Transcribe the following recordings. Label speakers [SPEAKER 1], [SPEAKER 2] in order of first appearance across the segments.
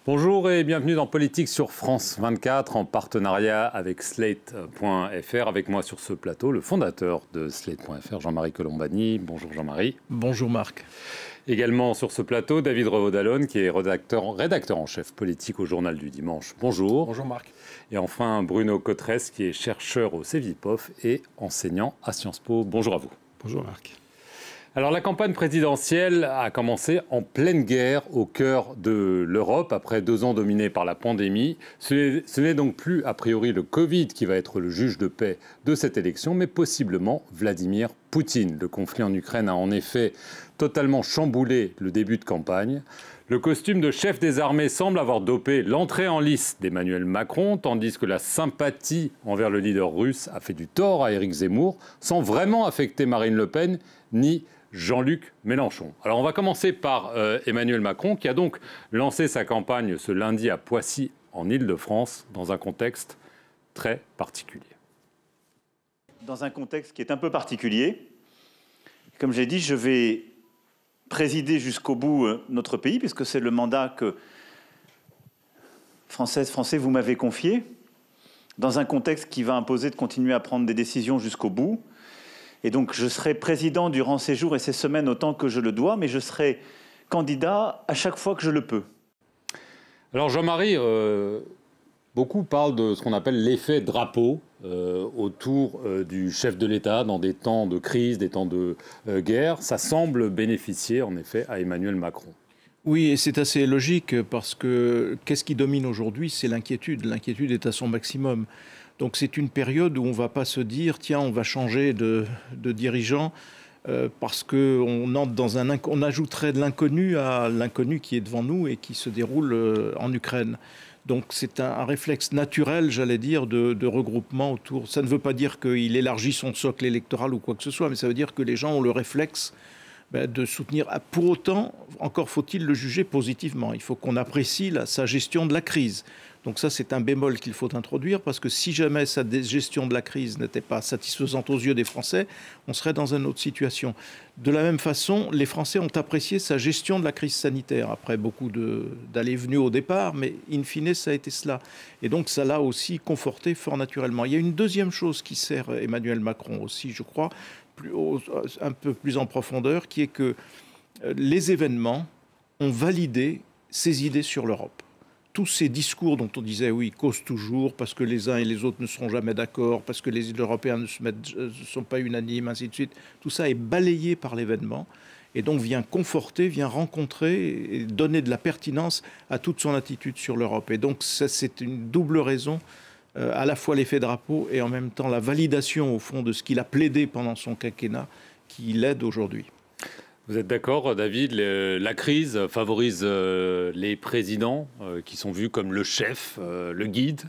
[SPEAKER 1] Bonjour et bienvenue dans Politique sur France 24 en partenariat avec Slate.fr. Avec moi sur ce plateau, le fondateur de Slate.fr, Jean-Marie Colombani. Bonjour Jean-Marie.
[SPEAKER 2] Bonjour Marc.
[SPEAKER 1] Également sur ce plateau, David Revaud-Dallon, qui est rédacteur en chef politique au Journal du Dimanche. Bonjour.
[SPEAKER 2] Bonjour Marc.
[SPEAKER 1] Et enfin Bruno Cotresse, qui est chercheur au CEVIPOF et enseignant à Sciences Po. Bonjour à vous.
[SPEAKER 2] Bonjour Marc.
[SPEAKER 1] Alors la campagne présidentielle a commencé en pleine guerre au cœur de l'Europe, après 2 ans dominés par la pandémie. Ce n'est donc plus a priori le Covid qui va être le juge de paix de cette élection, mais possiblement Vladimir Poutine. Le conflit en Ukraine a en effet totalement chamboulé le début de campagne. Le costume de chef des armées semble avoir dopé l'entrée en lice d'Emmanuel Macron, tandis que la sympathie envers le leader russe a fait du tort à Éric Zemmour, sans vraiment affecter Marine Le Pen ni Jean-Luc Mélenchon. Alors on va commencer par Emmanuel Macron, qui a donc lancé sa campagne ce lundi à Poissy, en Île-de-France, dans un contexte très particulier.
[SPEAKER 3] Dans un contexte qui est un peu particulier, comme j'ai dit, je vais présider jusqu'au bout notre pays, puisque c'est le mandat que Français, vous m'avez confié, dans un contexte qui va imposer de continuer à prendre des décisions jusqu'au bout. Et donc, je serai président durant ces jours et ces semaines autant que je le dois, mais je serai candidat à chaque fois que je le peux.
[SPEAKER 1] Alors, Jean-Marie, beaucoup parlent de ce qu'on appelle l'effet drapeau autour du chef de l'État dans des temps de crise, des temps de guerre. Ça semble bénéficier, en effet, à Emmanuel Macron.
[SPEAKER 2] Oui, et c'est assez logique parce que qu'est-ce qui domine aujourd'hui? C'est l'inquiétude. L'inquiétude est à son maximum. Donc c'est une période où on ne va pas se dire « tiens, on va changer de dirigeant » parce qu'on entre dans on ajouterait de l'inconnu à l'inconnu qui est devant nous et qui se déroule en Ukraine. Donc c'est un réflexe naturel, j'allais dire, de regroupement autour. Ça ne veut pas dire qu'il élargit son socle électoral ou quoi que ce soit, mais ça veut dire que les gens ont le réflexe de soutenir. Pour autant, encore faut-il le juger positivement. Il faut qu'on apprécie sa gestion de la crise. Donc ça, c'est un bémol qu'il faut introduire, parce que si jamais sa gestion de la crise n'était pas satisfaisante aux yeux des Français, on serait dans une autre situation. De la même façon, les Français ont apprécié sa gestion de la crise sanitaire, après beaucoup d'allées et venues au départ, mais in fine, ça a été cela. Et donc ça l'a aussi conforté fort naturellement. Il y a une deuxième chose qui sert Emmanuel Macron aussi, je crois, un peu plus en profondeur, qui est que les événements ont validé ses idées sur l'Europe. Tous ces discours dont on disait, oui, ils causent toujours, parce que les uns et les autres ne seront jamais d'accord, parce que les Européens ne sont pas unanimes, ainsi de suite, tout ça est balayé par l'événement, et donc vient conforter, vient rencontrer et donner de la pertinence à toute son attitude sur l'Europe. Et donc ça, c'est une double raison, à la fois l'effet drapeau et en même temps la validation, au fond, de ce qu'il a plaidé pendant son quinquennat, qui l'aide aujourd'hui.
[SPEAKER 1] Vous êtes d'accord, David, la crise favorise les présidents qui sont vus comme le chef, le guide?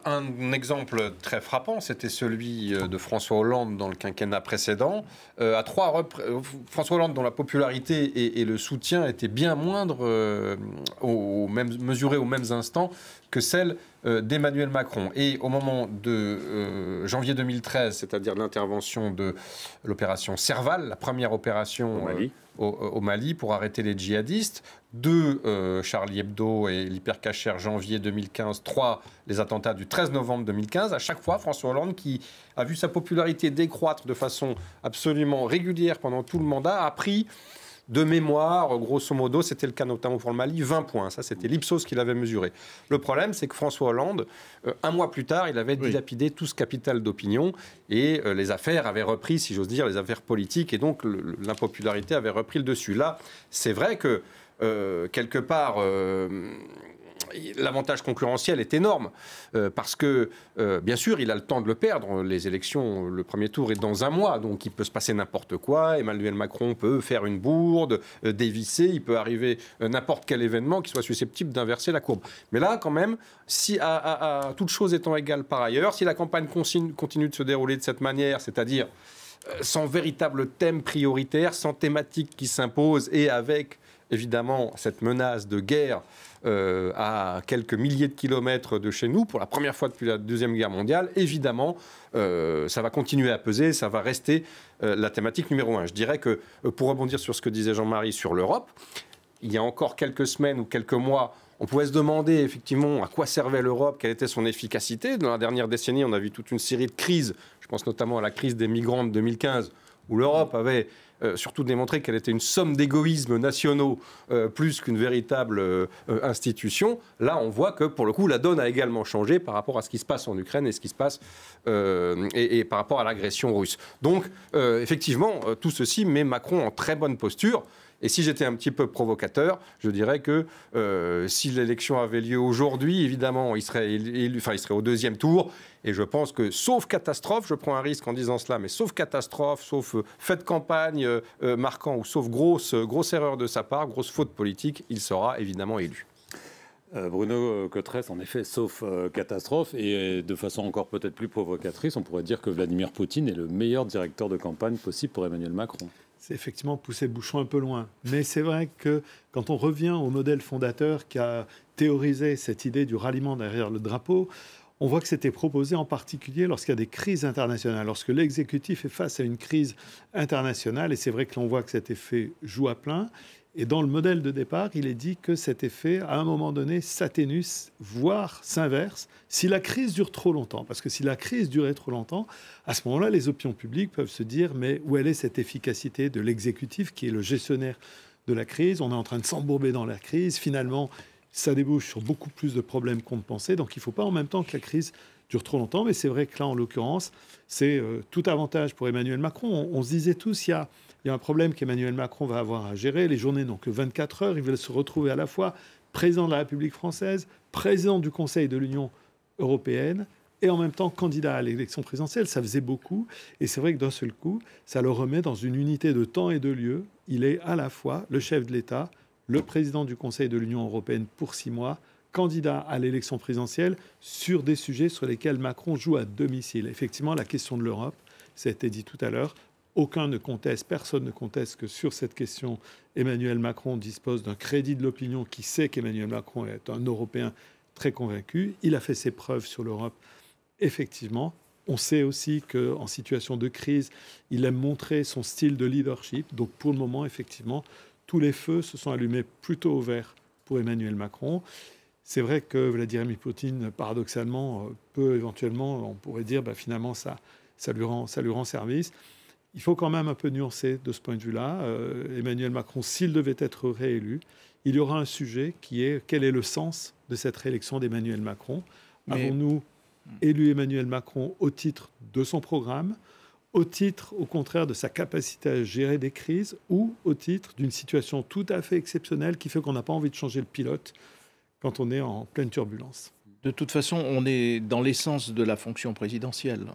[SPEAKER 4] Un exemple très frappant, c'était celui de François Hollande dans le quinquennat précédent. François Hollande, dont la popularité et le soutien étaient bien moindres, mesurés aux mêmes instants que celle d'Emmanuel Macron. Et au moment de janvier 2013, c'est-à-dire l'intervention de l'opération Serval, la première opération au Mali pour arrêter les djihadistes, 2 Charlie Hebdo et l'hypercacher janvier 2015, 3 les attentats du 13 novembre 2015, à chaque fois François Hollande, qui a vu sa popularité décroître de façon absolument régulière pendant tout le mandat, a pris de mémoire, grosso modo, c'était le cas notamment pour le Mali, 20 points. Ça, c'était l'Ipsos qui l'avait mesuré. Le problème, c'est que François Hollande, 1 mois plus tard, il avait dilapidé tout ce capital d'opinion et les affaires avaient repris, si j'ose dire, les affaires politiques, et donc l'impopularité avait repris le dessus. Là, c'est vrai que, quelque part... l'avantage concurrentiel est énorme parce que, bien sûr, il a le temps de le perdre. Les élections, le premier tour est dans 1 mois, donc il peut se passer n'importe quoi. Emmanuel Macron peut faire une bourde, dévisser, il peut arriver n'importe quel événement qui soit susceptible d'inverser la courbe. Mais là, quand même, si à toute chose étant égale par ailleurs, si la campagne continue de se dérouler de cette manière, c'est-à-dire sans véritable thème prioritaire, sans thématique qui s'impose et avec, évidemment, cette menace de guerre à quelques milliers de kilomètres de chez nous, pour la première fois depuis la Deuxième Guerre mondiale, évidemment, ça va continuer à peser, ça va rester la thématique numéro 1. Je dirais que, pour rebondir sur ce que disait Jean-Marie sur l'Europe, il y a encore quelques semaines ou quelques mois, On pouvait se demander effectivement à quoi servait l'Europe, quelle était son efficacité. Dans la dernière décennie, on a vu toute une série de crises. Je pense notamment à la crise des migrants de 2015, où l'Europe avait surtout démontré qu'elle était une somme d'égoïsmes nationaux plus qu'une véritable institution. Là, on voit que, pour le coup, la donne a également changé par rapport à ce qui se passe en Ukraine et ce qui se passe et par rapport à l'agression russe. Donc, effectivement, tout ceci met Macron en très bonne posture. Et si j'étais un petit peu provocateur, je dirais que si l'élection avait lieu aujourd'hui, évidemment, il serait au deuxième tour. Et je pense que, sauf catastrophe, je prends un risque en disant cela, mais sauf catastrophe, sauf fait de campagne marquant ou sauf grosse erreur de sa part, grosse faute politique, il sera évidemment élu.
[SPEAKER 1] Bruno Cotresse, en effet, sauf catastrophe, et de façon encore peut-être plus provocatrice, on pourrait dire que Vladimir Poutine est le meilleur directeur de campagne possible pour Emmanuel Macron.
[SPEAKER 5] C'est effectivement pousser le bouchon un peu loin. Mais c'est vrai que quand on revient au modèle fondateur qui a théorisé cette idée du ralliement derrière le drapeau, on voit que c'était proposé en particulier lorsqu'il y a des crises internationales, lorsque l'exécutif est face à une crise internationale. Et c'est vrai que l'on voit que cet effet joue à plein. Et dans le modèle de départ, il est dit que cet effet, à un moment donné, s'atténue, voire s'inverse, si la crise dure trop longtemps. Parce que si la crise durait trop longtemps, à ce moment-là, les opinions publiques peuvent se dire, mais où est cette efficacité de l'exécutif, qui est le gestionnaire de la crise? On est en train de s'embourber dans la crise. Finalement, ça débouche sur beaucoup plus de problèmes qu'on ne pensait. Donc il ne faut pas en même temps que la crise dure trop longtemps. Mais c'est vrai que là, en l'occurrence, c'est tout avantage pour Emmanuel Macron. On se disait tous, il y a un problème qu'Emmanuel Macron va avoir à gérer. Les journées n'ont que 24 heures. Il va se retrouver à la fois président de la République française, président du Conseil de l'Union européenne et en même temps candidat à l'élection présidentielle. Ça faisait beaucoup. Et c'est vrai que d'un seul coup, ça le remet dans une unité de temps et de lieu. Il est à la fois le chef de l'État, le président du Conseil de l'Union européenne pour 6 mois, candidat à l'élection présidentielle sur des sujets sur lesquels Macron joue à domicile. Effectivement, la question de l'Europe, ça a été dit tout à l'heure, aucun ne conteste, personne ne conteste que sur cette question, Emmanuel Macron dispose d'un crédit de l'opinion qui sait qu'Emmanuel Macron est un Européen très convaincu. Il a fait ses preuves sur l'Europe, effectivement. On sait aussi qu'en situation de crise, il aime montrer son style de leadership. Donc pour le moment, effectivement, tous les feux se sont allumés plutôt au vert pour Emmanuel Macron. C'est vrai que Vladimir Poutine, paradoxalement, peut éventuellement, on pourrait dire, finalement, ça lui rend service. Il faut quand même un peu nuancer de ce point de vue-là. Emmanuel Macron, s'il devait être réélu, il y aura un sujet qui est quel est le sens de cette réélection d'Emmanuel Macron? Avons-nous élu Emmanuel Macron au titre de son programme, au titre, au contraire, de sa capacité à gérer des crises ou au titre d'une situation tout à fait exceptionnelle qui fait qu'on n'a pas envie de changer le pilote quand on est en pleine turbulence?
[SPEAKER 2] De toute façon, on est dans l'essence de la fonction présidentielle.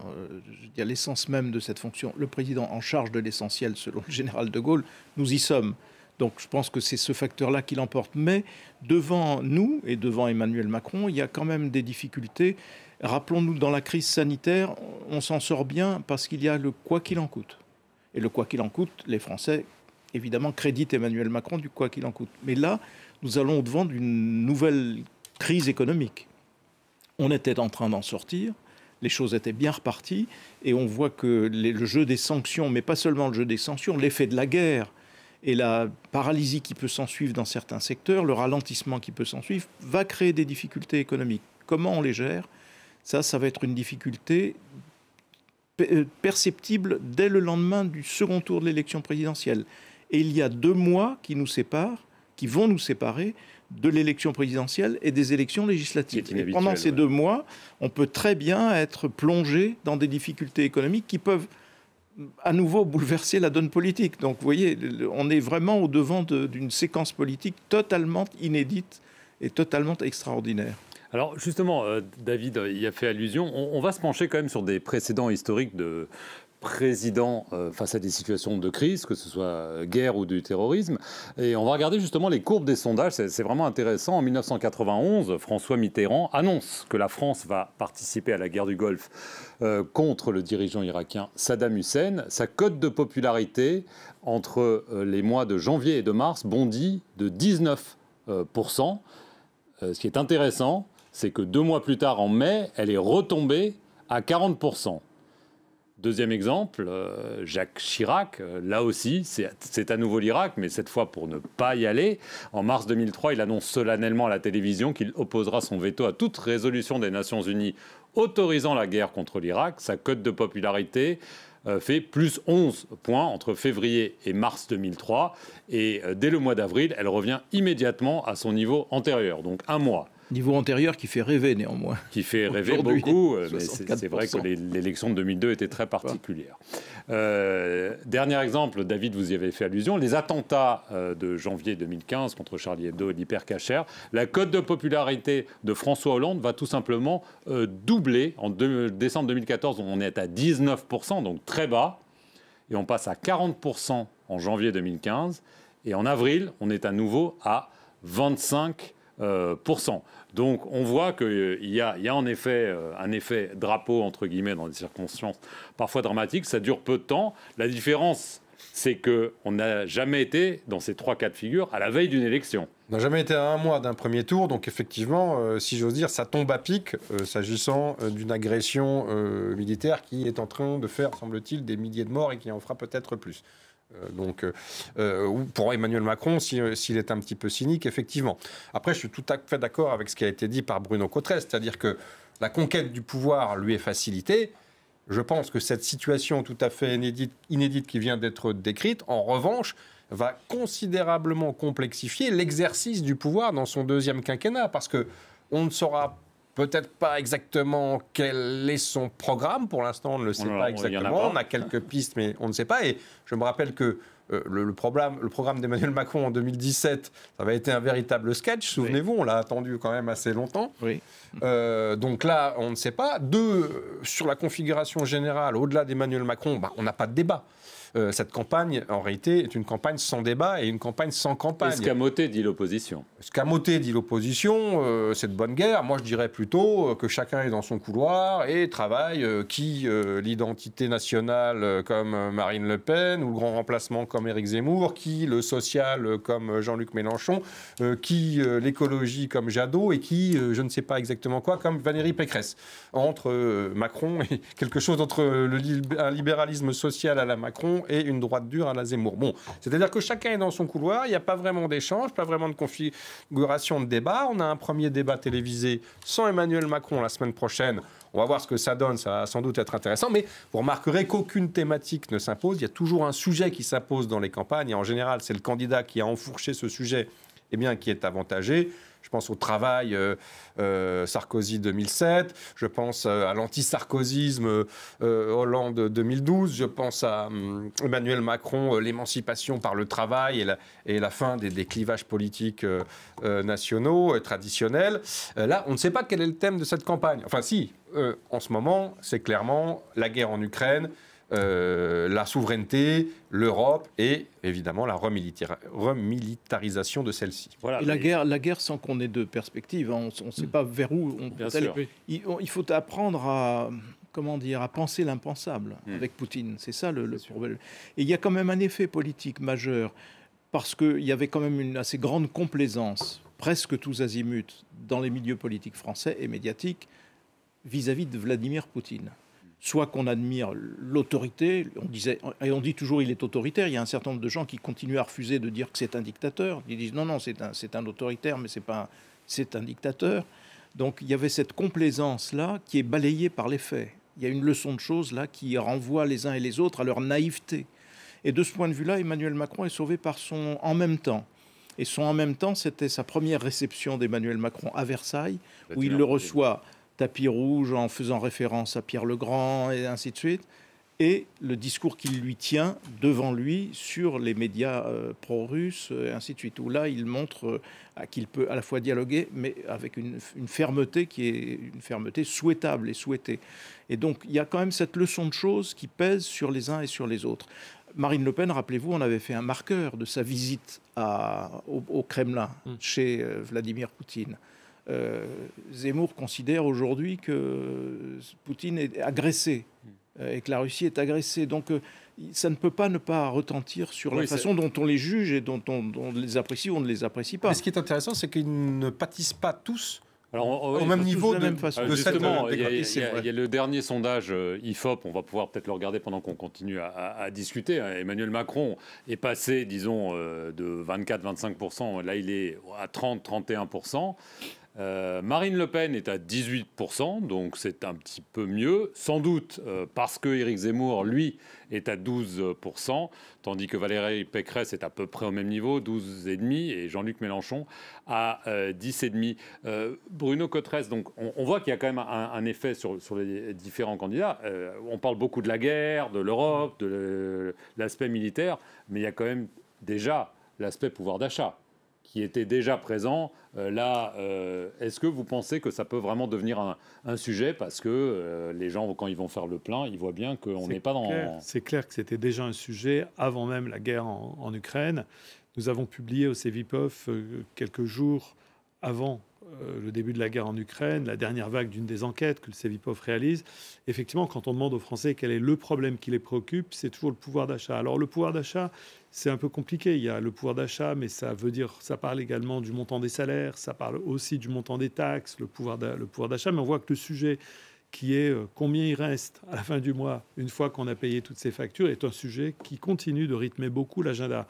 [SPEAKER 2] Il y a l'essence même de cette fonction. Le président en charge de l'essentiel, selon le général de Gaulle, nous y sommes. Donc je pense que c'est ce facteur-là qui l'emporte. Mais devant nous et devant Emmanuel Macron, il y a quand même des difficultés. Rappelons-nous, dans la crise sanitaire, on s'en sort bien parce qu'il y a le quoi qu'il en coûte. Et le quoi qu'il en coûte, les Français, évidemment, créditent Emmanuel Macron du quoi qu'il en coûte. Mais là, nous allons au-devant d'une nouvelle crise économique. On était en train d'en sortir, les choses étaient bien reparties, et on voit que le jeu des sanctions, mais pas seulement le jeu des sanctions, l'effet de la guerre et la paralysie qui peut s'en suivre dans certains secteurs, le ralentissement qui peut s'en suivre, va créer des difficultés économiques. Comment on les gère? Ça va être une difficulté perceptible dès le lendemain du second tour de l'élection présidentielle. Et il y a 2 mois qui nous séparent, qui vont nous séparer de l'élection présidentielle et des élections législatives. Et pendant ces 2 mois, on peut très bien être plongé dans des difficultés économiques qui peuvent à nouveau bouleverser la donne politique. Donc vous voyez, on est vraiment au-devant d'une séquence politique totalement inédite et totalement extraordinaire.
[SPEAKER 1] Alors justement, David y a fait allusion, on va se pencher quand même sur des précédents historiques de président face à des situations de crise, que ce soit guerre ou du terrorisme. Et on va regarder justement les courbes des sondages, c'est vraiment intéressant. En 1991, François Mitterrand annonce que la France va participer à la guerre du Golfe contre le dirigeant irakien Saddam Hussein. Sa cote de popularité entre les mois de janvier et de mars bondit de 19%. Ce qui est intéressant, c'est que 2 mois plus tard, en mai, elle est retombée à 40%. Deuxième exemple, Jacques Chirac, là aussi, c'est à nouveau l'Irak, mais cette fois pour ne pas y aller. En mars 2003, il annonce solennellement à la télévision qu'il opposera son veto à toute résolution des Nations Unies autorisant la guerre contre l'Irak. Sa cote de popularité fait plus 11 points entre février et mars 2003. Et dès le mois d'avril, elle revient immédiatement à son niveau antérieur, donc un mois.
[SPEAKER 2] Niveau antérieur qui fait rêver néanmoins.
[SPEAKER 1] Qui fait rêver beaucoup, mais c'est vrai que l'élection de 2002 était très particulière. Dernier exemple, David, vous y avez fait allusion, les attentats de janvier 2015 contre Charlie Hebdo et l'Hypercacher. La cote de popularité de François Hollande va tout simplement doubler. En décembre 2014, on est à 19%, donc très bas. Et on passe à 40% en janvier 2015. Et en avril, on est à nouveau à 25%. Donc on voit qu'il y a en effet un effet drapeau entre guillemets dans des circonstances parfois dramatiques. Ça dure peu de temps. La différence, c'est qu'on n'a jamais été dans ces 3 cas de figure à la veille d'une élection.
[SPEAKER 4] On n'a jamais été à un mois d'un premier tour, donc effectivement, si j'ose dire, ça tombe à pic s'agissant d'une agression militaire qui est en train de faire, semble-t-il, des milliers de morts et qui en fera peut-être plus. Donc, pour Emmanuel Macron, s'il est un petit peu cynique, effectivement. Après, je suis tout à fait d'accord avec ce qui a été dit par Bruno Cotrez, c'est-à-dire que la conquête du pouvoir lui est facilitée. Je pense que cette situation tout à fait inédite qui vient d'être décrite, en revanche, va considérablement complexifier l'exercice du pouvoir dans son deuxième quinquennat, parce que on ne saura peut-être pas exactement quel est son programme. Pour l'instant, on ne le sait pas exactement. On a quelques pistes, mais on ne sait pas. Et je me rappelle que le programme d'Emmanuel Macron en 2017, ça avait été un véritable sketch. Souvenez-vous, on l'a attendu quand même assez longtemps.
[SPEAKER 2] Oui.
[SPEAKER 4] Donc là, on ne sait pas. Sur la configuration générale, au-delà d'Emmanuel Macron, on n'a pas de débat. Cette campagne, en réalité, est une campagne sans débat et une campagne sans campagne.
[SPEAKER 1] Escamoté, dit l'opposition.
[SPEAKER 4] Escamoté, dit l'opposition, c'est de bonne guerre. Moi, je dirais plutôt que chacun est dans son couloir et travaille, qui l'identité nationale comme Marine Le Pen, ou le grand remplacement comme Éric Zemmour, qui le social comme Jean-Luc Mélenchon, qui l'écologie comme Jadot, et qui, je ne sais pas exactement quoi, comme Valérie Pécresse. Entre Macron et quelque chose entre un libéralisme social à la Macron et une droite dure à la Zemmour. Bon, c'est-à-dire que chacun est dans son couloir, il n'y a pas vraiment d'échange, pas vraiment de configuration de débat. On a un premier débat télévisé sans Emmanuel Macron la semaine prochaine. On va voir ce que ça donne, ça va sans doute être intéressant, mais vous remarquerez qu'aucune thématique ne s'impose. Il y a toujours un sujet qui s'impose dans les campagnes, et en général, c'est le candidat qui a enfourché ce sujet, qui est avantagé. Je pense au travail Sarkozy 2007, je pense à l'anti-sarkozysme Hollande 2012, je pense à Emmanuel Macron, l'émancipation par le travail et la fin des clivages politiques nationaux, traditionnels. Là, on ne sait pas quel est le thème de cette campagne. Enfin si, en ce moment, c'est clairement la guerre en Ukraine, la souveraineté, l'Europe et évidemment la remilitarisation de celle-ci.
[SPEAKER 2] Voilà, et la guerre sans qu'on ait de perspective, hein. On ne sait pas vers où on peut aller. Il faut apprendre à penser l'impensable avec Poutine. C'est ça le problème. Et il y a quand même un effet politique majeur, parce qu'il y avait quand même une assez grande complaisance, presque tous azimuts, dans les milieux politiques français et médiatiques, vis-à-vis de Vladimir Poutine. Soit qu'on admire l'autorité, on dit toujours il est autoritaire, il y a un certain nombre de gens qui continuent à refuser de dire que c'est un dictateur. Ils disent non, c'est un autoritaire, mais c'est un dictateur. Donc il y avait cette complaisance-là qui est balayée par les faits. Il y a une leçon de choses là qui renvoie les uns et les autres à leur naïveté. Et de ce point de vue-là, Emmanuel Macron est sauvé par son en même temps. Et son en même temps, c'était sa première réception d'Emmanuel Macron à Versailles, où il le reçoit tapis rouge en faisant référence à Pierre le Grand et ainsi de suite, et le discours qu'il lui tient devant lui sur les médias pro-russes et ainsi de suite, où là il montre qu'il peut à la fois dialoguer, mais avec une fermeté qui est une fermeté souhaitable et souhaitée. Et donc il y a quand même cette leçon de choses qui pèse sur les uns et sur les autres. Marine Le Pen, rappelez-vous, on avait fait un marqueur de sa visite au Kremlin, chez Vladimir Poutine. Zemmour considère aujourd'hui que Poutine est agressé et que la Russie est agressée. Donc ça ne peut pas ne pas retentir sur la façon dont on les juge et dont on les apprécie ou on ne les apprécie pas.
[SPEAKER 4] Mais ce qui est intéressant, c'est qu'ils ne pâtissent pas tous
[SPEAKER 1] Alors,
[SPEAKER 4] au même niveau de,
[SPEAKER 2] même façon.
[SPEAKER 4] de cette
[SPEAKER 1] justement, il y
[SPEAKER 4] déclaration.
[SPEAKER 1] a le dernier sondage IFOP, on va pouvoir peut-être le regarder pendant qu'on continue à discuter. Emmanuel Macron est passé, disons, de 24-25%, là il est à 30-31%. Marine Le Pen est à 18%, donc c'est un petit peu mieux, sans doute parce que Éric Zemmour, lui, est à 12%, tandis que Valérie Pécresse est à peu près au même niveau, 12,5%, et Jean-Luc Mélenchon à 10,5%. Bruno Cotresse, donc on voit qu'il y a quand même un effet sur les différents candidats. On parle beaucoup de la guerre, de l'Europe, de l'aspect militaire, mais il y a quand même déjà l'aspect pouvoir d'achat qui était déjà présent. Est-ce que vous pensez que ça peut vraiment devenir un sujet parce que les gens, quand ils vont faire le plein, ils voient bien qu'on n'est pas dans...
[SPEAKER 5] C'est clair que c'était déjà un sujet avant même la guerre en Ukraine. Nous avons publié au Cevipof quelques jours avant le début de la guerre en Ukraine, la dernière vague d'une des enquêtes que le Cevipof réalise. Effectivement, quand on demande aux Français quel est le problème qui les préoccupe, c'est toujours le pouvoir d'achat. Alors le pouvoir d'achat, c'est un peu compliqué. Il y a le pouvoir d'achat, mais ça parle également du montant des salaires, ça parle aussi du montant des taxes, le pouvoir d'achat. Mais on voit que le sujet qui est combien il reste à la fin du mois, une fois qu'on a payé toutes ces factures, est un sujet qui continue de rythmer beaucoup l'agenda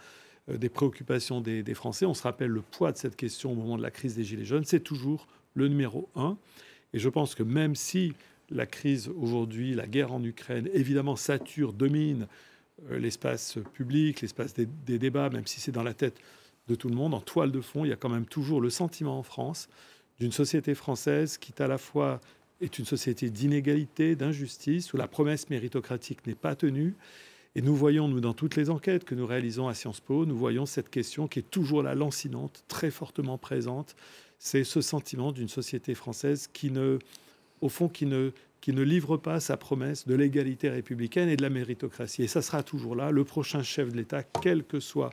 [SPEAKER 5] des préoccupations des Français. On se rappelle le poids de cette question au moment de la crise des Gilets jaunes. C'est toujours le numéro 1. Et je pense que même si la crise aujourd'hui, la guerre en Ukraine, évidemment sature, domine l'espace public, l'espace des débats, même si c'est dans la tête de tout le monde, en toile de fond, il y a quand même toujours le sentiment en France d'une société française qui à la fois est une société d'inégalité, d'injustice, où la promesse méritocratique n'est pas tenue. Et nous voyons, nous, dans toutes les enquêtes que nous réalisons à Sciences Po, nous voyons cette question qui est toujours là, lancinante, très fortement présente. C'est ce sentiment d'une société française qui ne livre pas sa promesse de l'égalité républicaine et de la méritocratie. Et ça sera toujours là. Le prochain chef de l'État, quel que soit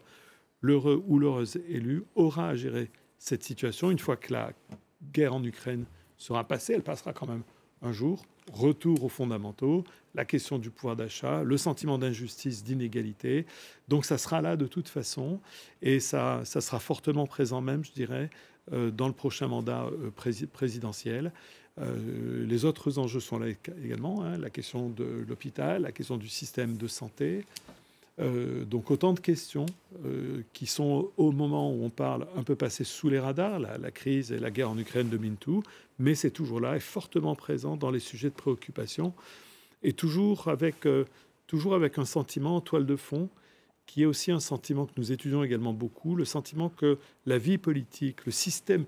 [SPEAKER 5] l'heureux ou l'heureuse élu, aura à gérer cette situation. Une fois que la guerre en Ukraine sera passée, elle passera quand même un jour. Retour aux fondamentaux, la question du pouvoir d'achat, le sentiment d'injustice, d'inégalité. Donc ça sera là de toute façon et ça sera fortement présent même, je dirais, dans le prochain mandat présidentiel. Les autres enjeux sont là également, la question de l'hôpital, la question du système de santé. Donc autant de questions qui sont au moment où on parle un peu passées sous les radars, la crise et la guerre en Ukraine dominent tout, mais c'est toujours là et fortement présent dans les sujets de préoccupation et toujours avec un sentiment en toile de fond qui est aussi un sentiment que nous étudions également beaucoup, le sentiment que la vie politique, le système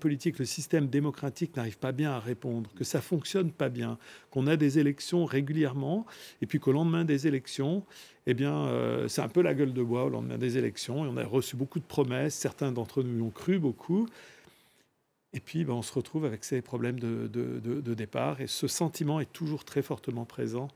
[SPEAKER 5] démocratique n'arrive pas bien à répondre, que ça fonctionne pas bien, qu'on a des élections régulièrement, et puis qu'au lendemain des élections, eh bien, c'est un peu la gueule de bois au lendemain des élections, et on a reçu beaucoup de promesses, certains d'entre nous y ont cru beaucoup, et puis on se retrouve avec ces problèmes de départ, et ce sentiment est toujours très fortement présent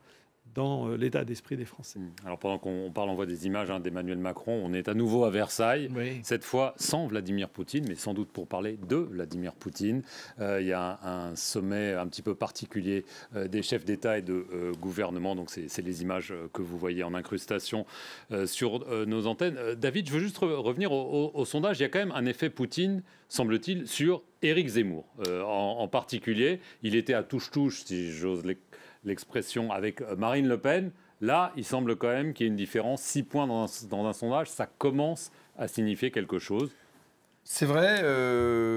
[SPEAKER 5] dans l'état d'esprit des Français.
[SPEAKER 1] Alors pendant qu'on parle, on voit des images d'Emmanuel Macron. On est à nouveau à Versailles, oui. Cette fois sans Vladimir Poutine, mais sans doute pour parler de Vladimir Poutine. Il y a un sommet un petit peu particulier des chefs d'État et de gouvernement. Donc c'est les images que vous voyez en incrustation sur nos antennes. David, je veux juste revenir au sondage. Il y a quand même un effet Poutine, semble-t-il, sur Éric Zemmour. En particulier, il était à touche-touche, si j'ose l'expression, avec Marine Le Pen. Là, il semble quand même qu'il y ait une différence. 6 points dans un sondage, ça commence à signifier quelque chose.
[SPEAKER 4] C'est vrai,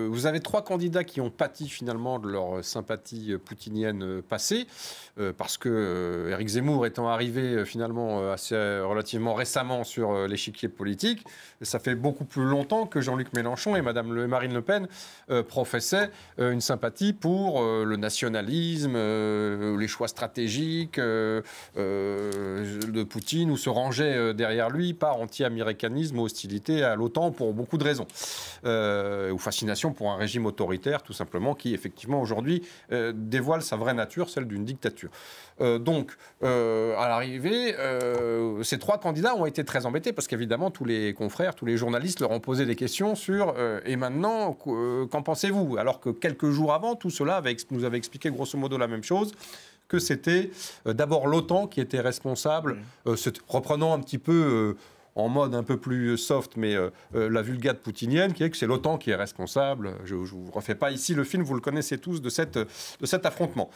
[SPEAKER 4] vous avez 3 candidats qui ont pâti finalement de leur sympathie poutinienne passée, parce que Éric Zemmour étant arrivé finalement relativement récemment sur l'échiquier politique, ça fait beaucoup plus longtemps que Jean-Luc Mélenchon et Marine Le Pen professaient une sympathie pour le nationalisme, les choix stratégiques de Poutine, ou se rangeaient derrière lui par anti-américanisme ou hostilité à l'OTAN pour beaucoup de raisons. Ou fascination pour un régime autoritaire, tout simplement, qui, effectivement, aujourd'hui, dévoile sa vraie nature, celle d'une dictature. Donc, à l'arrivée, ces 3 candidats ont été très embêtés, parce qu'évidemment, tous les confrères, tous les journalistes leur ont posé des questions sur « Et maintenant, qu'en pensez-vous » Alors que quelques jours avant, tout cela nous avait expliqué grosso modo la même chose, que c'était d'abord l'OTAN qui était responsable, reprenant un petit peu... en mode un peu plus soft, mais la vulgate poutinienne, qui est que c'est l'OTAN qui est responsable. Je ne vous refais pas ici le film, vous le connaissez tous, de cet affrontement.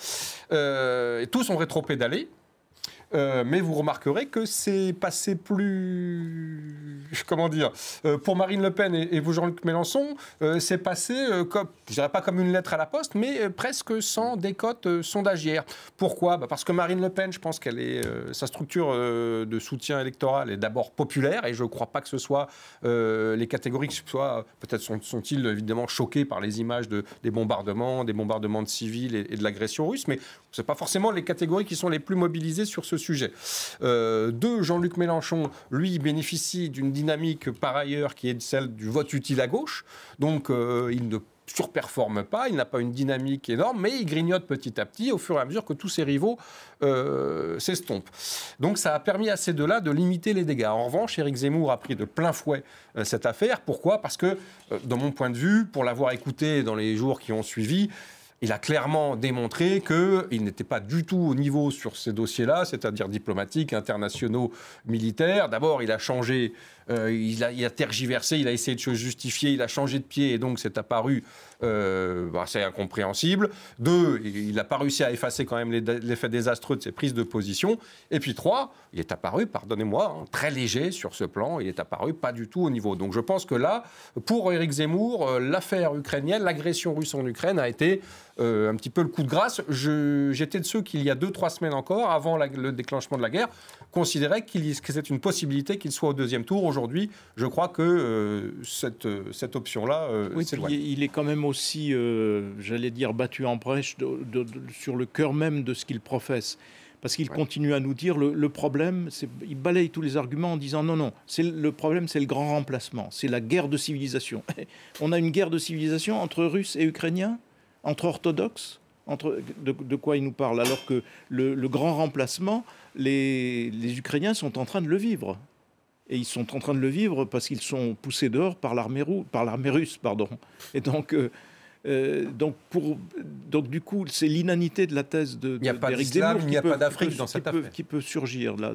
[SPEAKER 4] Et tous ont rétropédalé. Mais vous remarquerez que c'est passé plus... Comment dire, pour Marine Le Pen et vous, Jean-Luc Mélenchon, c'est passé, comme, je dirais pas comme une lettre à la poste, mais presque sans décote sondagière. Pourquoi ? Parce que Marine Le Pen, je pense qu'elle est, sa structure de soutien électoral est d'abord populaire, et je ne crois pas que ce soit les catégories qui soient... Peut-être sont-ils évidemment choqués par les images des bombardements de civils et de l'agression russe, mais ce n'est pas forcément les catégories qui sont les plus mobilisées sur ce sujet. Jean-Luc Mélenchon, lui, bénéficie d'une dynamique par ailleurs qui est celle du vote utile à gauche. Donc, il ne surperforme pas, il n'a pas une dynamique énorme, mais il grignote petit à petit au fur et à mesure que tous ses rivaux s'estompent. Donc, ça a permis à ces deux-là de limiter les dégâts. En revanche, Éric Zemmour a pris de plein fouet cette affaire. Pourquoi ? Parce que, de mon point de vue, pour l'avoir écouté dans les jours qui ont suivi, il a clairement démontré qu'il n'était pas du tout au niveau sur ces dossiers-là, c'est-à-dire diplomatiques, internationaux, militaires. D'abord, il a changé, il a tergiversé, il a essayé de se justifier, il a changé de pied, et donc c'est apparu c'est incompréhensible. 2, il n'a pas réussi à effacer quand même l'effet désastreux de ses prises de position. Et puis 3, il est apparu, pardonnez-moi, très léger sur ce plan, il est apparu pas du tout au niveau. Donc je pense que là, pour Éric Zemmour, l'affaire ukrainienne, l'agression russe en Ukraine a été un petit peu le coup de grâce. J'étais de ceux qui, il y a 2-3 semaines encore, avant le déclenchement de la guerre, considéraient que c'est une possibilité qu'il soit au deuxième tour. Aujourd'hui, je crois que cette option-là,
[SPEAKER 2] il est quand même aussi, j'allais dire, battu en brèche sur le cœur même de ce qu'il professe. Parce qu'il continue à nous dire, le problème, il balaye tous les arguments en disant non, le problème, c'est le grand remplacement, c'est la guerre de civilisation. On a une guerre de civilisation entre Russes et Ukrainiens, entre orthodoxes, de quoi il nous parle, alors que le grand remplacement, les Ukrainiens sont en train de le vivre. Et ils sont en train de le vivre parce qu'ils sont poussés dehors par l'armée russe. Et donc du coup, c'est l'inanité de la thèse
[SPEAKER 4] il n'y a pas d'islam, il n'y a pas d'Afrique dans cette affaire.
[SPEAKER 2] Qui peut surgir, là,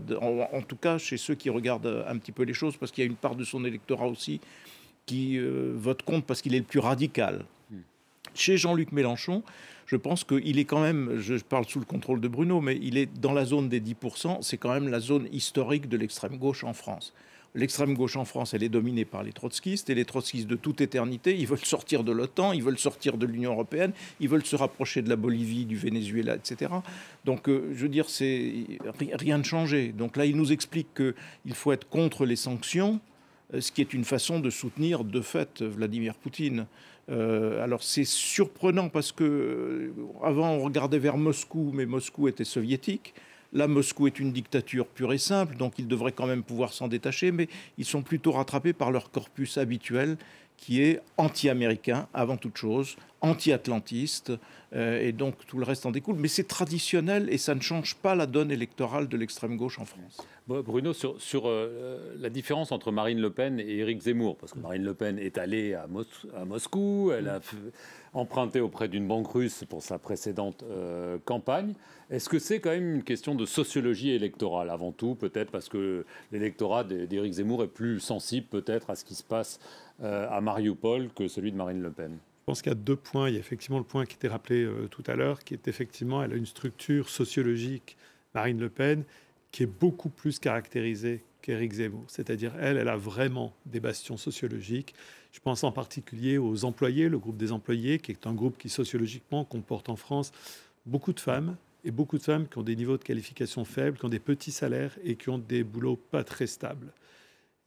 [SPEAKER 2] en tout cas chez ceux qui regardent un petit peu les choses, parce qu'il y a une part de son électorat aussi qui vote contre parce qu'il est le plus radical. Chez Jean-Luc Mélenchon, je pense qu'il est quand même, je parle sous le contrôle de Bruno, mais il est dans la zone des 10%, c'est quand même la zone historique de l'extrême gauche en France. L'extrême gauche en France, elle est dominée par les trotskistes, et les trotskistes de toute éternité, ils veulent sortir de l'OTAN, ils veulent sortir de l'Union européenne, ils veulent se rapprocher de la Bolivie, du Venezuela, etc. Donc, je veux dire, rien de changé. Donc là, il nous explique qu'il faut être contre les sanctions, ce qui est une façon de soutenir de fait Vladimir Poutine. Alors c'est surprenant parce que avant on regardait vers Moscou, mais Moscou était soviétique. Là, Moscou est une dictature pure et simple, donc ils devraient quand même pouvoir s'en détacher, mais ils sont plutôt rattrapés par leur corpus habituel, qui est anti-américain avant toute chose, anti-atlantiste, et donc tout le reste en découle. Mais c'est traditionnel et ça ne change pas la donne électorale de l'extrême gauche en France.
[SPEAKER 1] Bruno, sur la différence entre Marine Le Pen et Éric Zemmour, parce que Marine Le Pen est allée à Moscou, elle a emprunté auprès d'une banque russe pour sa précédente campagne. Est-ce que c'est quand même une question de sociologie électorale avant tout, peut-être parce que l'électorat d'Éric Zemmour est plus sensible peut-être à ce qui se passe à Mariupol que celui de Marine Le Pen?
[SPEAKER 5] Je pense qu'il y a 2 points. Il y a effectivement le point qui était rappelé tout à l'heure, qui est effectivement, elle a une structure sociologique, Marine Le Pen, qui est beaucoup plus caractérisée qu'Éric Zemmour. C'est-à-dire, elle a vraiment des bastions sociologiques. Je pense en particulier aux employés, le groupe des employés, qui est un groupe qui sociologiquement comporte en France beaucoup de femmes, et beaucoup de femmes qui ont des niveaux de qualification faibles, qui ont des petits salaires et qui ont des boulots pas très stables.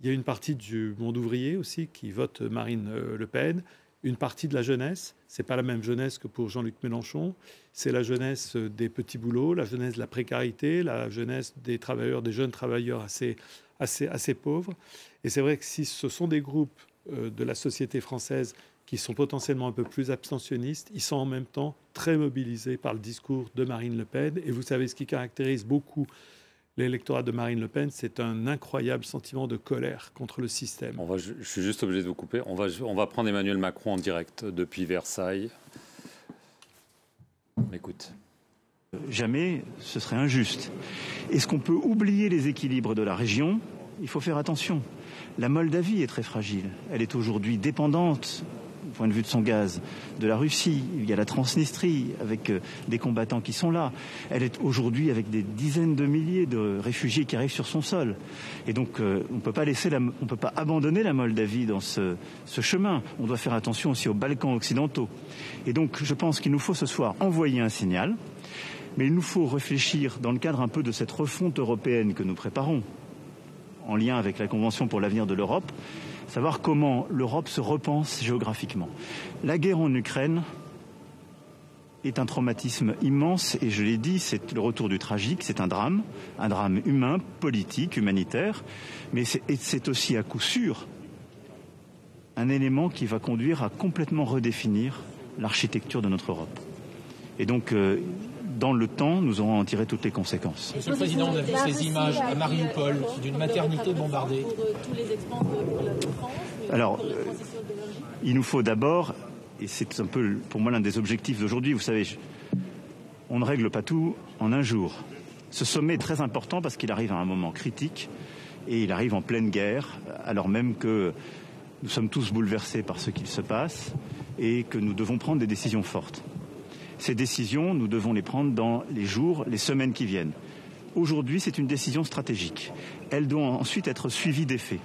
[SPEAKER 5] Il y a une partie du monde ouvrier aussi qui vote Marine Le Pen. Une partie de la jeunesse, c'est pas la même jeunesse que pour Jean-Luc Mélenchon, c'est la jeunesse des petits boulots, la jeunesse de la précarité, la jeunesse des travailleurs, des jeunes travailleurs assez pauvres. Et c'est vrai que si ce sont des groupes de la société française qui sont potentiellement un peu plus abstentionnistes, ils sont en même temps très mobilisés par le discours de Marine Le Pen. Et vous savez, ce qui caractérise beaucoup l'électorat de Marine Le Pen, c'est un incroyable sentiment de colère contre le système.
[SPEAKER 1] Je suis juste obligé de vous couper. On va prendre Emmanuel Macron en direct depuis Versailles. Écoute.
[SPEAKER 6] Jamais ce serait injuste. Est-ce qu'on peut oublier les équilibres de la région
[SPEAKER 3] il faut faire attention. La Moldavie est très fragile. Elle est aujourd'hui dépendante, du point de vue de son gaz, de la Russie. Il y a la Transnistrie, avec des combattants qui sont là. Elle est aujourd'hui avec des dizaines de milliers de réfugiés qui arrivent sur son sol. Et donc, on peut pas abandonner la Moldavie dans ce chemin. On doit faire attention aussi aux Balkans occidentaux. Et donc, je pense qu'il nous faut ce soir envoyer un signal. Mais il nous faut réfléchir dans le cadre un peu de cette refonte européenne que nous préparons, en lien avec la Convention pour l'avenir de l'Europe, savoir comment l'Europe se repense géographiquement. La guerre en Ukraine est un traumatisme immense, et je l'ai dit, c'est le retour du tragique, c'est un drame humain, politique, humanitaire, mais c'est aussi à coup sûr un élément qui va conduire à complètement redéfinir l'architecture de notre Europe. Et donc, dans le temps, nous aurons à en tirer toutes les conséquences.
[SPEAKER 6] Monsieur le Président, on a vu ces images à Mariupol d'une maternité bombardée.
[SPEAKER 3] Alors, il nous faut d'abord, et c'est un peu pour moi l'un des objectifs d'aujourd'hui, vous savez, on ne règle pas tout en un jour. Ce sommet est très important parce qu'il arrive à un moment critique et il arrive en pleine guerre, alors même que nous sommes tous bouleversés par ce qu'il se passe et que nous devons prendre des décisions fortes. Ces décisions, nous devons les prendre dans les jours, les semaines qui viennent. Aujourd'hui, c'est une décision stratégique. Elle doit ensuite être suivie d'effets.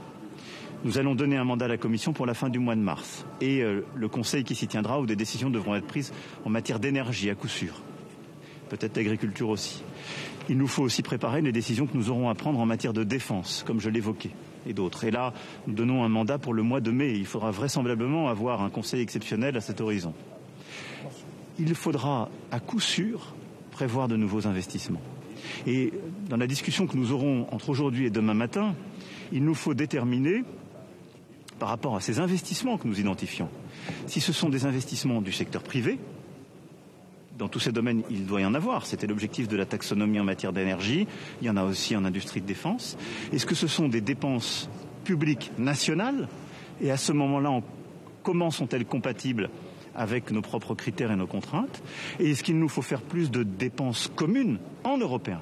[SPEAKER 3] Nous allons donner un mandat à la Commission pour la fin du mois de mars. Et le Conseil qui s'y tiendra, où des décisions devront être prises en matière d'énergie, à coup sûr. Peut-être d'agriculture aussi. Il nous faut aussi préparer les décisions que nous aurons à prendre en matière de défense, comme je l'évoquais, et d'autres. Et là, nous donnons un mandat pour le mois de mai. Il faudra vraisemblablement avoir un Conseil exceptionnel à cet horizon. Il faudra à coup sûr prévoir de nouveaux investissements. Et dans la discussion que nous aurons entre aujourd'hui et demain matin, il nous faut déterminer, par rapport à ces investissements que nous identifions, si ce sont des investissements du secteur privé. Dans tous ces domaines, il doit y en avoir. C'était l'objectif de la taxonomie en matière d'énergie. Il y en a aussi en industrie de défense. Est-ce que ce sont des dépenses publiques nationales? Et à ce moment-là, comment sont-elles compatibles avec nos propres critères et nos contraintes? Et est-ce qu'il nous faut faire plus de dépenses communes en européen,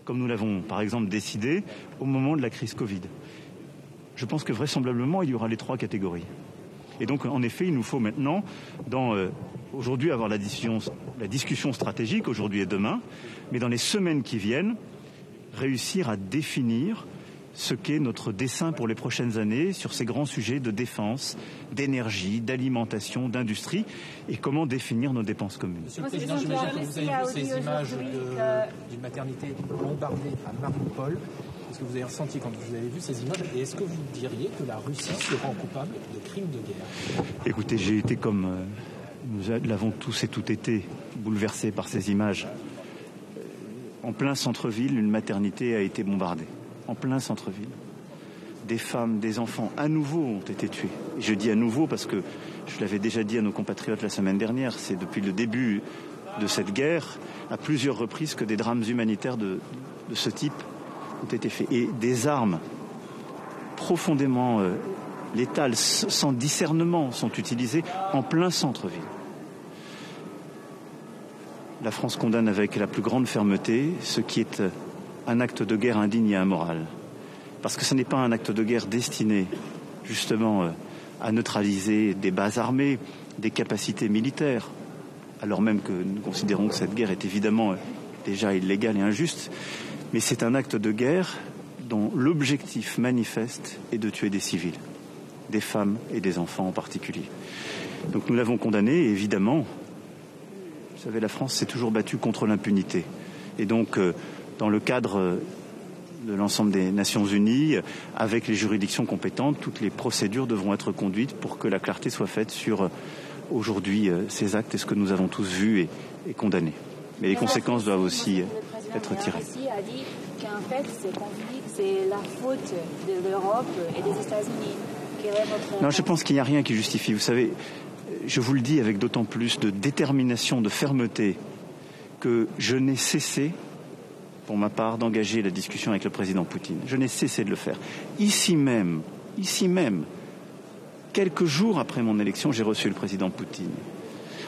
[SPEAKER 3] comme nous l'avons par exemple décidé au moment de la crise Covid? Je pense que vraisemblablement il y aura les trois catégories. Et donc en effet il nous faut maintenant, aujourd'hui avoir la discussion stratégique, aujourd'hui et demain, mais dans les semaines qui viennent, réussir à définir ce qu'est notre dessein pour les prochaines années sur ces grands sujets de défense, d'énergie, d'alimentation, d'industrie, et comment définir nos dépenses communes.
[SPEAKER 6] Monsieur le Président, j'imagine que vous avez vu ces images d'une maternité bombardée à Mariupol. Est-ce que vous avez ressenti quand vous avez vu ces images, et est-ce que vous diriez que la Russie se rend coupable de crimes de guerre?
[SPEAKER 3] Écoutez, j'ai été comme nous l'avons tous et toutes été bouleversés par ces images. En plein centre-ville, une maternité a été bombardée. En plein centre-ville. Des femmes, des enfants, à nouveau, ont été tués. Et je dis à nouveau parce que je l'avais déjà dit à nos compatriotes la semaine dernière, c'est depuis le début de cette guerre, à plusieurs reprises, que des drames humanitaires de ce type ont été faits. Et des armes profondément létales, sans discernement, sont utilisées en plein centre-ville. La France condamne avec la plus grande fermeté ce qui est un acte de guerre indigne et immoral. Parce que ce n'est pas un acte de guerre destiné justement à neutraliser des bases armées, des capacités militaires, alors même que nous considérons que cette guerre est évidemment déjà illégale et injuste, mais c'est un acte de guerre dont l'objectif manifeste est de tuer des civils, des femmes et des enfants en particulier. Donc nous l'avons condamné, et évidemment, vous savez, la France s'est toujours battue contre l'impunité. Et donc, dans le cadre de l'ensemble des Nations Unies, avec les juridictions compétentes, toutes les procédures devront être conduites pour que la clarté soit faite sur, aujourd'hui, ces actes et ce que nous avons tous vu et condamné. Mais les conséquences doivent aussi être tirées.
[SPEAKER 7] La Russie a dit qu'en fait, ce conflit, c'est la faute de l'Europe et des États-Unis.
[SPEAKER 3] Non, je pense qu'il n'y a rien qui justifie. Vous savez, je vous le dis avec d'autant plus de détermination, de fermeté, que je n'ai cessé, pour ma part, d'engager la discussion avec le président Poutine. Je n'ai cessé de le faire. Ici même, quelques jours après mon élection, j'ai reçu le président Poutine.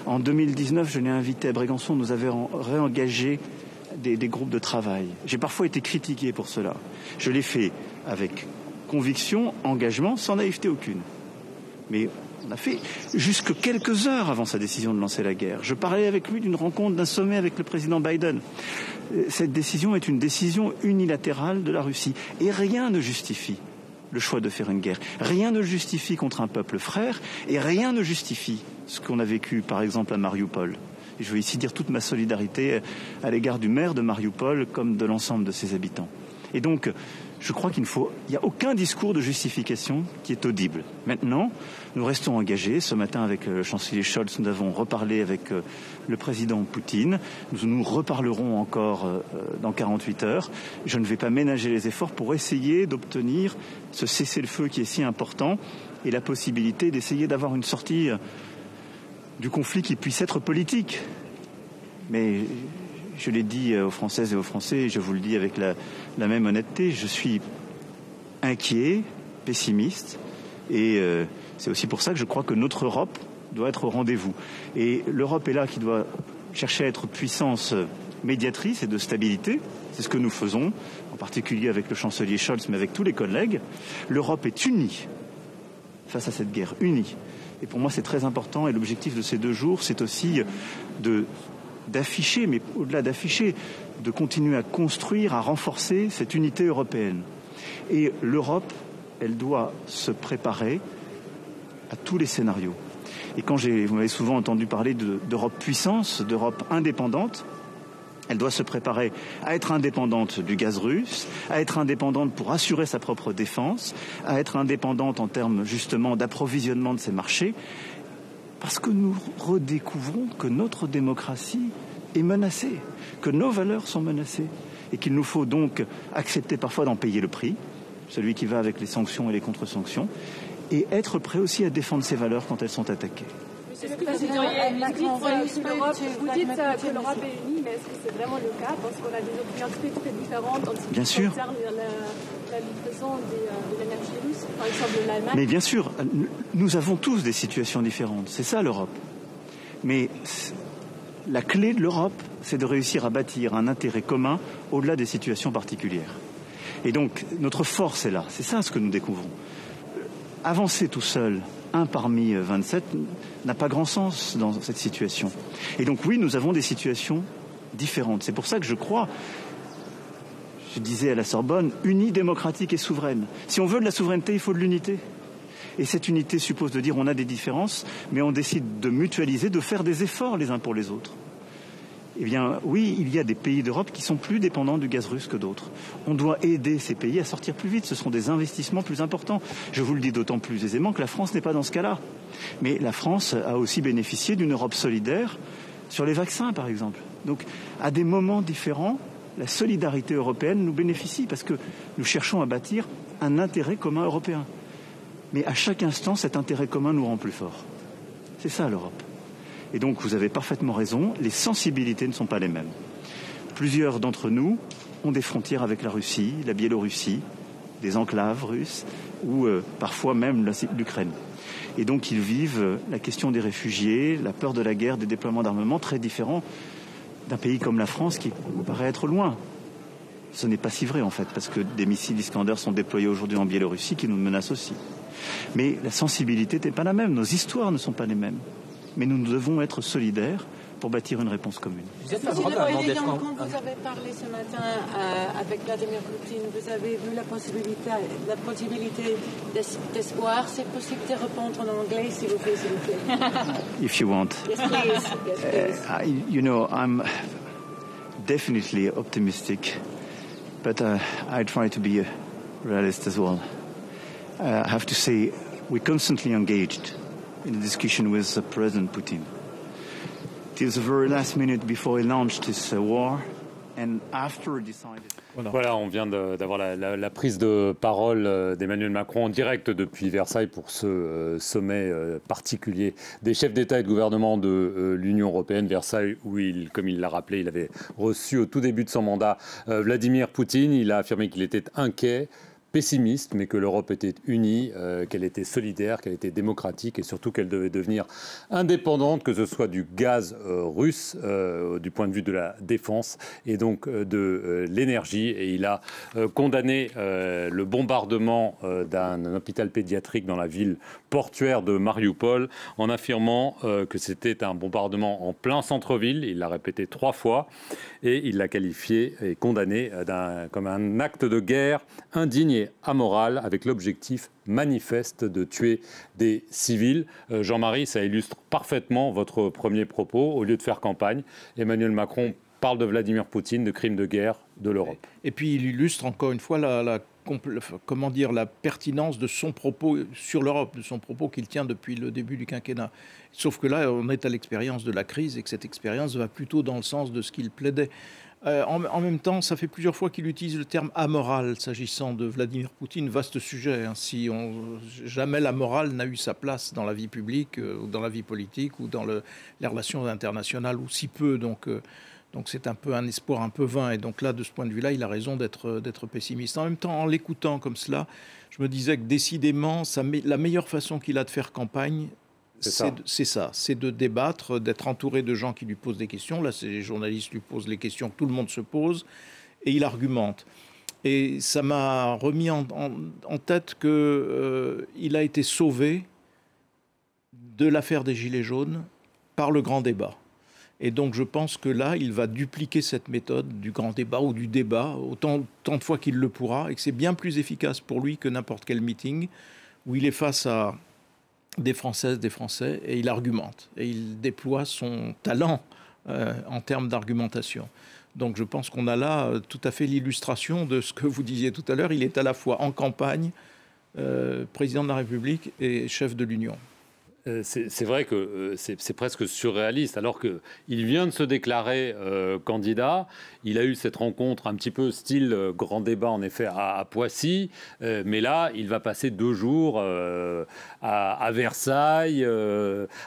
[SPEAKER 3] En 2019, je l'ai invité à Brégançon, nous avions réengagé des groupes de travail. J'ai parfois été critiqué pour cela. Je l'ai fait avec conviction, engagement, sans naïveté aucune. Mais on a fait jusque quelques heures avant sa décision de lancer la guerre. Je parlais avec lui d'une rencontre, d'un sommet avec le président Biden. Cette décision est une décision unilatérale de la Russie. Et rien ne justifie le choix de faire une guerre. Rien ne le justifie contre un peuple frère et rien ne justifie ce qu'on a vécu, par exemple, à Mariupol. Et je veux ici dire toute ma solidarité à l'égard du maire de Mariupol comme de l'ensemble de ses habitants. Et donc, je crois qu'il n'y a aucun discours de justification qui est audible. Maintenant, nous restons engagés. Ce matin, avec le chancelier Scholz, nous avons reparlé avec le président Poutine. Nous reparlerons encore dans 48 heures. Je ne vais pas ménager les efforts pour essayer d'obtenir ce cessez-le-feu qui est si important et la possibilité d'essayer d'avoir une sortie du conflit qui puisse être politique. Mais je l'ai dit aux Françaises et aux Français, et je vous le dis avec la même honnêteté, je suis inquiet, pessimiste, et c'est aussi pour ça que je crois que notre Europe doit être au rendez-vous. Et l'Europe est là qui doit chercher à être puissance médiatrice et de stabilité, c'est ce que nous faisons, en particulier avec le chancelier Scholz, mais avec tous les collègues. L'Europe est unie face à cette guerre, unie. Et pour moi, c'est très important, et l'objectif de ces 2 jours, c'est aussi d'afficher, mais au-delà d'afficher, de continuer à construire, à renforcer cette unité européenne. Et l'Europe, elle doit se préparer à tous les scénarios. Et quand vous m'avez souvent entendu parler d'Europe puissance, d'Europe indépendante, elle doit se préparer à être indépendante du gaz russe, à être indépendante pour assurer sa propre défense, à être indépendante en termes justement d'approvisionnement de ses marchés, parce que nous redécouvrons que notre démocratie est menacée, que nos valeurs sont menacées, et qu'il nous faut donc accepter parfois d'en payer le prix, celui qui va avec les sanctions et les contre-sanctions, et être prêt aussi à défendre ces valeurs quand elles sont attaquées.
[SPEAKER 7] Monsieur le Président, vous dites que l'Europe est unie, mais est-ce que c'est vraiment le cas? Parce qu'on a des opinions très différentes en ce qui concerne la livraison de l'énergie russe, par exemple l'Allemagne.
[SPEAKER 3] Mais bien sûr, nous avons tous des situations différentes. C'est ça l'Europe. Mais la clé de l'Europe, c'est de réussir à bâtir un intérêt commun au-delà des situations particulières. Et donc, notre force est là. C'est ça ce que nous découvrons. Avancer tout seul, un parmi 27, n'a pas grand sens dans cette situation. Et donc oui, nous avons des situations différentes. C'est pour ça que je crois, je disais à la Sorbonne, unie, démocratique et souveraine. Si on veut de la souveraineté, il faut de l'unité. Et cette unité suppose de dire on a des différences, mais on décide de mutualiser, de faire des efforts les uns pour les autres. Eh bien, oui, il y a des pays d'Europe qui sont plus dépendants du gaz russe que d'autres. On doit aider ces pays à sortir plus vite. Ce seront des investissements plus importants. Je vous le dis d'autant plus aisément que la France n'est pas dans ce cas-là. Mais la France a aussi bénéficié d'une Europe solidaire sur les vaccins, par exemple. Donc, à des moments différents, la solidarité européenne nous bénéficie parce que nous cherchons à bâtir un intérêt commun européen. Mais à chaque instant, cet intérêt commun nous rend plus forts. C'est ça l'Europe. Et donc, vous avez parfaitement raison, les sensibilités ne sont pas les mêmes. Plusieurs d'entre nous ont des frontières avec la Russie, la Biélorussie, des enclaves russes, ou parfois même l'Ukraine. Et donc, ils vivent la question des réfugiés, la peur de la guerre, des déploiements d'armement très différents d'un pays comme la France qui paraît être loin. Ce n'est pas si vrai, en fait, parce que des missiles Iskander sont déployés aujourd'hui en Biélorussie qui nous menacent aussi. Mais la sensibilité n'est pas la même, nos histoires ne sont pas les mêmes. Mais nous devons être solidaires pour bâtir une réponse commune.
[SPEAKER 8] Monsieur le Président, quand vous avez parlé ce matin avec Vladimir Poutine, vous avez vu la possibilité d'espoir. C'est possible de répondre en anglais, s'il vous plaît,
[SPEAKER 3] If you want.
[SPEAKER 8] Yes, please. Yes, please.
[SPEAKER 3] You know, I'm definitely optimistic, but I try to be a realist as well. I have to say, we're constantly engaged in a discussion with President Putin. Till the very last minute before he launched his war, and after he decided...
[SPEAKER 1] Voilà, on vient d'avoir la prise de parole d'Emmanuel Macron en direct depuis Versailles pour ce sommet particulier des chefs d'État et de gouvernement de l'Union européenne. Versailles, où comme il l'a rappelé, il avait reçu au tout début de son mandat Vladimir Poutine. Il a affirmé qu'il était inquiet pessimiste, mais que l'Europe était unie, qu'elle était solidaire, qu'elle était démocratique et surtout qu'elle devait devenir indépendante, que ce soit du gaz russe, du point de vue de la défense et donc de l'énergie. Et il a condamné le bombardement d'un hôpital pédiatrique dans la ville portuaire de Mariupol en affirmant que c'était un bombardement en plein centre-ville. Il l'a répété 3 fois et il l'a qualifié et condamné comme un acte de guerre indigne et amoral avec l'objectif manifeste de tuer des civils. Jean-Marie, ça illustre parfaitement votre premier propos. Au lieu de faire campagne, Emmanuel Macron parle de Vladimir Poutine, de crimes de guerre de l'Europe.
[SPEAKER 2] Et puis il illustre encore une fois la pertinence de son propos sur l'Europe, de son propos qu'il tient depuis le début du quinquennat. Sauf que là, on est à l'expérience de la crise et que cette expérience va plutôt dans le sens de ce qu'il plaidait. En même temps, ça fait plusieurs fois qu'il utilise le terme amoral s'agissant de Vladimir Poutine. Vaste sujet. Jamais la morale n'a eu sa place dans la vie publique, ou dans la vie politique, ou dans les relations internationales, ou si peu. Donc c'est un peu un espoir un peu vain. Et donc là, de ce point de vue-là, il a raison d'être pessimiste. En même temps, en l'écoutant comme cela, je me disais que décidément, la meilleure façon qu'il a de faire campagne, c'est de débattre, d'être entouré de gens qui lui posent des questions. Là, les journalistes lui posent les questions que tout le monde se pose, et il argumente. Et ça m'a remis en tête qu'il a été sauvé de l'affaire des Gilets jaunes par le grand débat. Et donc je pense que là, il va dupliquer cette méthode du grand débat ou du débat tant de fois qu'il le pourra, et que c'est bien plus efficace pour lui que n'importe quel meeting où il est face à des Françaises, des Français, et il argumente. Et il déploie son talent en termes d'argumentation. Donc je pense qu'on a là tout à fait l'illustration de ce que vous disiez tout à l'heure. Il est à la fois en campagne, président de la République et chef de l'Union.
[SPEAKER 1] C'est vrai que c'est presque surréaliste, alors qu'il vient de se déclarer candidat. Il a eu cette rencontre un petit peu style grand débat, en effet, à Poissy. Mais là, il va passer 2 jours à Versailles,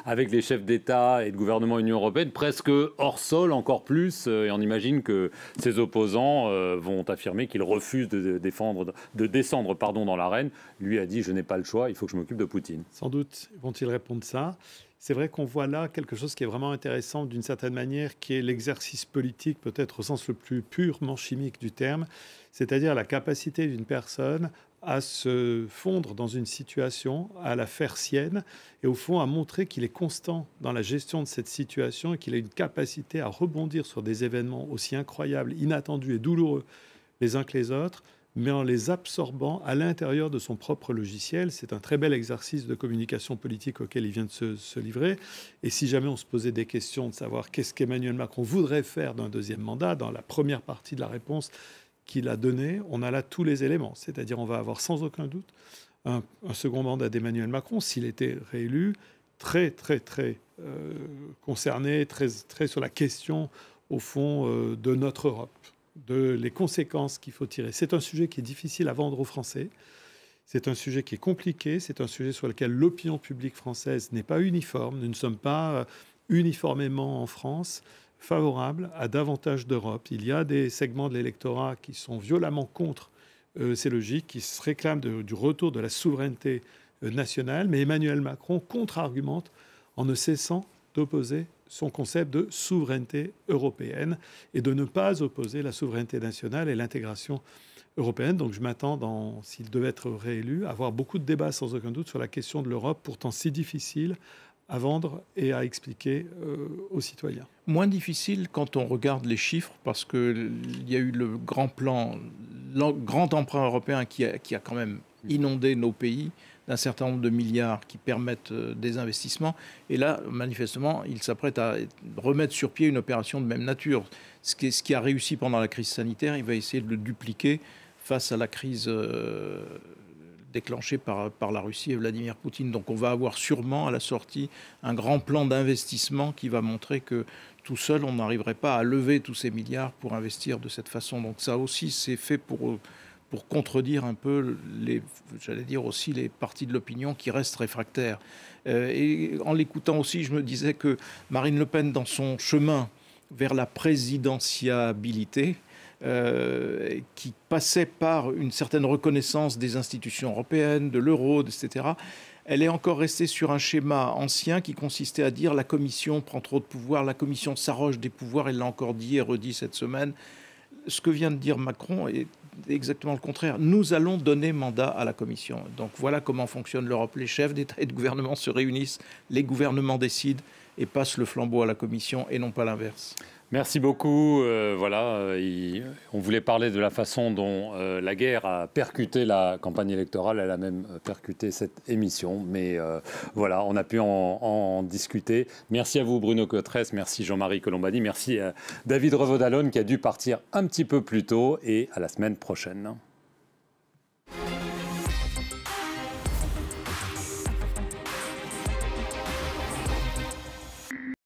[SPEAKER 1] avec les chefs d'État et de gouvernement Union européenne, presque hors sol, encore plus. Et on imagine que ses opposants vont affirmer qu'il refuse de descendre dans l'arène. Lui a dit « je n'ai pas le choix, il faut que je m'occupe de Poutine ».
[SPEAKER 5] Sans doute vont-ils répondre de ça. C'est vrai qu'on voit là quelque chose qui est vraiment intéressant d'une certaine manière, qui est l'exercice politique, peut-être au sens le plus purement chimique du terme, c'est-à-dire la capacité d'une personne à se fondre dans une situation, à la faire sienne, et au fond à montrer qu'il est constant dans la gestion de cette situation et qu'il a une capacité à rebondir sur des événements aussi incroyables, inattendus et douloureux les uns que les autres, mais en les absorbant à l'intérieur de son propre logiciel. C'est un très bel exercice de communication politique auquel il vient de se livrer. Et si jamais on se posait des questions de savoir qu'est-ce qu'Emmanuel Macron voudrait faire d'un deuxième mandat, dans la première partie de la réponse qu'il a donnée, on a là tous les éléments. C'est-à-dire on va avoir sans aucun doute un second mandat d'Emmanuel Macron, s'il était réélu, très concerné, très sur la question, au fond, de notre Europe, de les conséquences qu'il faut tirer. C'est un sujet qui est difficile à vendre aux Français. C'est un sujet qui est compliqué. C'est un sujet sur lequel l'opinion publique française n'est pas uniforme. Nous ne sommes pas uniformément en France favorables à davantage d'Europe. Il y a des segments de l'électorat qui sont violemment contre ces logiques, qui se réclament du retour de la souveraineté nationale. Mais Emmanuel Macron contre-argumente en ne cessant d'opposer son concept de souveraineté européenne et de ne pas opposer la souveraineté nationale et l'intégration européenne. Donc je m'attends, s'il devait être réélu, à avoir beaucoup de débats sans aucun doute sur la question de l'Europe, pourtant si difficile à vendre et à expliquer aux citoyens.
[SPEAKER 2] Moins difficile quand on regarde les chiffres, parce qu'il y a eu le grand plan, le grand emprunt européen qui a quand même inondé nos pays d'un certain nombre de milliards qui permettent des investissements. Et là, manifestement, il s'apprête à remettre sur pied une opération de même nature. Ce qui a réussi pendant la crise sanitaire, il va essayer de le dupliquer face à la crise déclenchée par la Russie et Vladimir Poutine. Donc on va avoir sûrement à la sortie un grand plan d'investissement qui va montrer que tout seul, on n'arriverait pas à lever tous ces milliards pour investir de cette façon. Donc ça aussi, c'est fait pour contredire un peu les parties de l'opinion qui restent réfractaires. Et en l'écoutant aussi, je me disais que Marine Le Pen, dans son chemin vers la présidentiabilité, qui passait par une certaine reconnaissance des institutions européennes, de l'euro, etc., elle est encore restée sur un schéma ancien qui consistait à dire la Commission prend trop de pouvoir, la Commission s'arroge des pouvoirs, elle l'a encore dit et redit cette semaine. Ce que vient de dire Macron est exactement le contraire. Nous allons donner mandat à la Commission. Donc voilà comment fonctionne l'Europe. Les chefs d'État et de gouvernement se réunissent, les gouvernements décident et passent le flambeau à la Commission et non pas l'inverse.
[SPEAKER 1] Merci beaucoup. On voulait parler de la façon dont la guerre a percuté la campagne électorale. Elle a même percuté cette émission. Mais voilà, on a pu en discuter. Merci à vous, Bruno Cotresse. Merci, Jean-Marie Colombani. Merci à David Revaud-Dallon qui a dû partir un petit peu plus tôt. Et à la semaine prochaine.